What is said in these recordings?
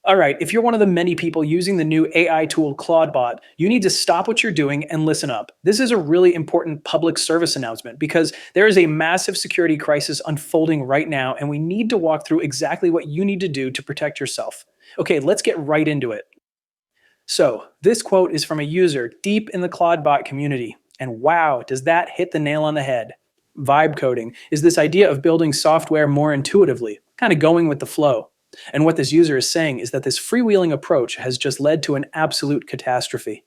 All right, if you're one of the many people using the new AI tool Claudebot, you need to stop what you're doing and listen up. This is a really important public service announcement because there is a massive security crisis unfolding right now, and we need to walk through exactly what you need to do to protect yourself. Okay, let's get right into it. So, this quote is from a user deep in the Claudebot community, and wow, does that hit the nail on the head. Vibe coding is this idea of building software more intuitively, kind of going with the flow. And what this user is saying is that this freewheeling approach has just led to an absolute catastrophe.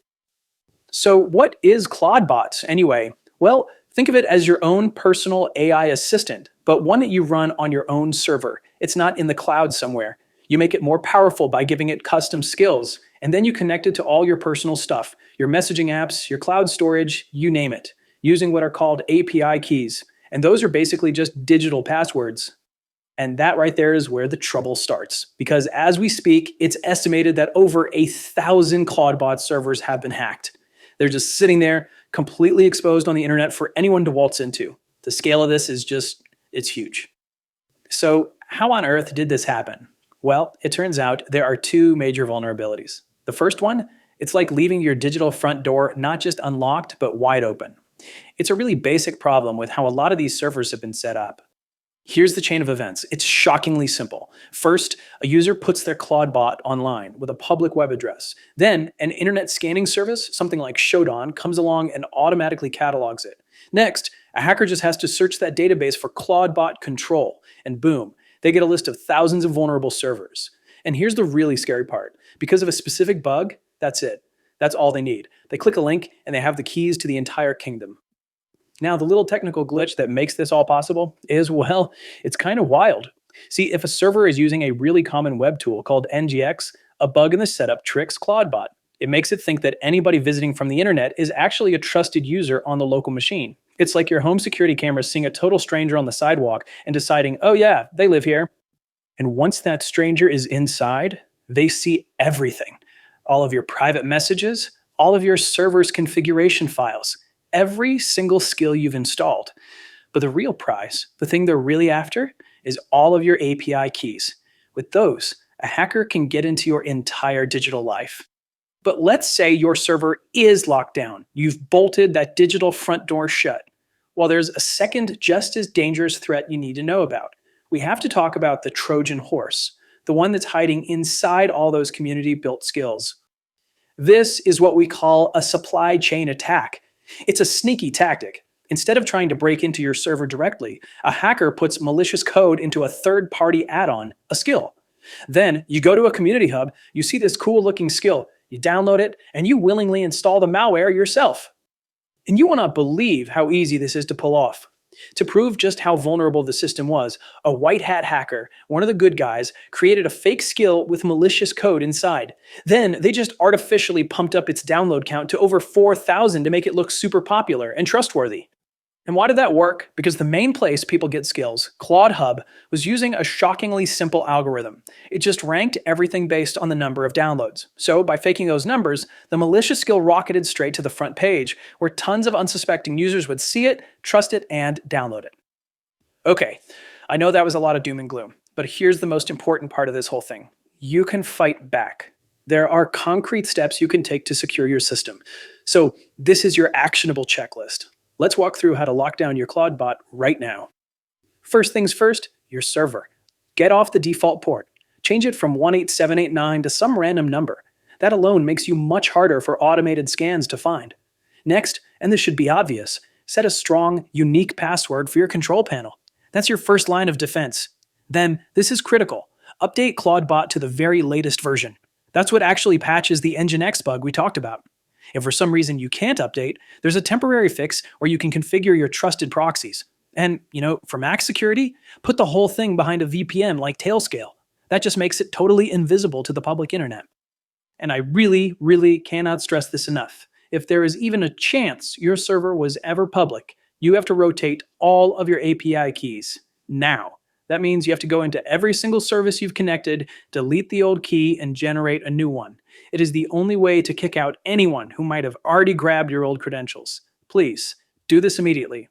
So, what is Claudebot anyway? Well, think of it as your own personal AI assistant, but one that you run on your own server. It's not in the cloud somewhere. You make it more powerful by giving it custom skills, and then you connect it to all your personal stuff, your messaging apps, your cloud storage, you name it, using what are called API keys. And those are basically just digital passwords. And that right there is where the trouble starts. Because as we speak, it's estimated that over 1,000 Claudebot servers have been hacked. They're just sitting there, completely exposed on the internet for anyone to waltz into. The scale of this is just, it's huge. So, how on earth did this happen? Well, it turns out there are two major vulnerabilities. The first one, it's like leaving your digital front door not just unlocked, but wide open. It's a really basic problem with how a lot of these servers have been set up. Here's the chain of events. It's shockingly simple. First, a user puts their Claudebot online with a public web address. Then, an internet scanning service, something like Shodan, comes along and automatically catalogs it. Next, a hacker just has to search that database for Claudebot control, and boom, they get a list of thousands of vulnerable servers. And here's the really scary part. Because of a specific bug, that's it. That's all they need. They click a link, and they have the keys to the entire kingdom. Now, the little technical glitch that makes this all possible is, well, it's kind of wild. See, if a server is using a really common web tool called NGX, a bug in the setup tricks Claudebot. It makes it think that anybody visiting from the internet is actually a trusted user on the local machine. It's like your home security camera seeing a total stranger on the sidewalk and deciding, oh yeah, they live here. And once that stranger is inside, they see everything. All of your private messages, all of your server's configuration files, every single skill you've installed. But the real prize, the thing they're really after, is all of your API keys. With those, a hacker can get into your entire digital life. But let's say your server is locked down. You've bolted that digital front door shut. Well, there's a second, just as dangerous threat you need to know about. We have to talk about the Trojan horse, the one that's hiding inside all those community-built skills. This is what we call a supply chain attack. It's a sneaky tactic. Instead of trying to break into your server directly, a hacker puts malicious code into a third-party add-on, a skill. Then you go to a community hub, you see this cool-looking skill, you download it, and you willingly install the malware yourself. And you will not believe how easy this is to pull off. To prove just how vulnerable the system was, a white hat hacker, one of the good guys, created a fake skill with malicious code inside. Then they just artificially pumped up its download count to over 4,000 to make it look super popular and trustworthy. And why did that work? Because the main place people get skills, Claude Hub, was using a shockingly simple algorithm. It just ranked everything based on the number of downloads. So by faking those numbers, the malicious skill rocketed straight to the front page, where tons of unsuspecting users would see it, trust it, and download it. Okay, I know that was a lot of doom and gloom, but here's the most important part of this whole thing. You can fight back. There are concrete steps you can take to secure your system. So this is your actionable checklist. Let's walk through how to lock down your Claudebot right now. First things first, your server. Get off the default port. Change it from 18789 to some random number. That alone makes you much harder for automated scans to find. Next, and this should be obvious, set a strong, unique password for your control panel. That's your first line of defense. Then, this is critical. Update Claudebot to the very latest version. That's what actually patches the Nginx bug we talked about. If for some reason you can't update, there's a temporary fix where you can configure your trusted proxies. And, for max security, put the whole thing behind a VPN like Tailscale. That just makes it totally invisible to the public internet. And I really, really cannot stress this enough. If there is even a chance your server was ever public, you have to rotate all of your API keys now. That means you have to go into every single service you've connected, delete the old key, and generate a new one. It is the only way to kick out anyone who might have already grabbed your old credentials. Please, do this immediately.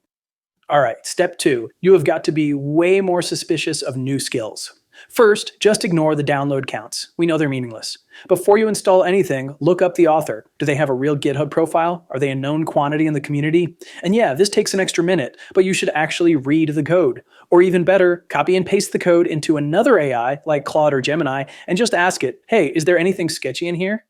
All right, step 2. You have got to be way more suspicious of new skills. First, just ignore the download counts. We know they're meaningless. Before you install anything, look up the author. Do they have a real GitHub profile? Are they a known quantity in the community? And yeah, this takes an extra minute, but you should actually read the code. Or even better, copy and paste the code into another AI like Claude or Gemini and just ask it, hey, is there anything sketchy in here?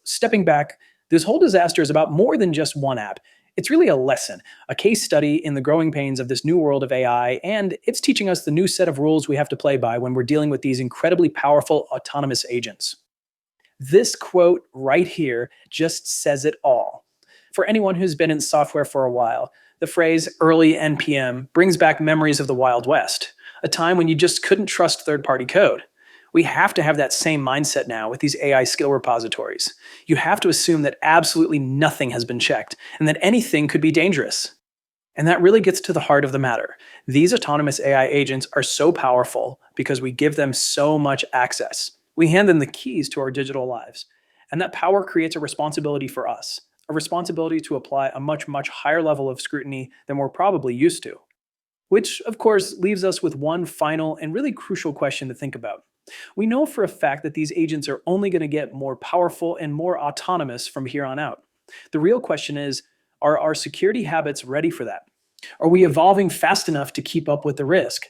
Stepping back, this whole disaster is about more than just one app. It's really a lesson, a case study in the growing pains of this new world of AI, and it's teaching us the new set of rules we have to play by when we're dealing with these incredibly powerful autonomous agents. This quote right here just says it all. For anyone who's been in software for a while, the phrase early NPM brings back memories of the Wild West, a time when you just couldn't trust third party code. We have to have that same mindset now with these AI skill repositories. You have to assume that absolutely nothing has been checked and that anything could be dangerous. And that really gets to the heart of the matter. These autonomous AI agents are so powerful because we give them so much access. We hand them the keys to our digital lives. And that power creates a responsibility for us, a responsibility to apply a much, much higher level of scrutiny than we're probably used to. Which, of course, leaves us with one final and really crucial question to think about. We know for a fact that these agents are only going to get more powerful and more autonomous from here on out. The real question is, are our security habits ready for that? Are we evolving fast enough to keep up with the risk?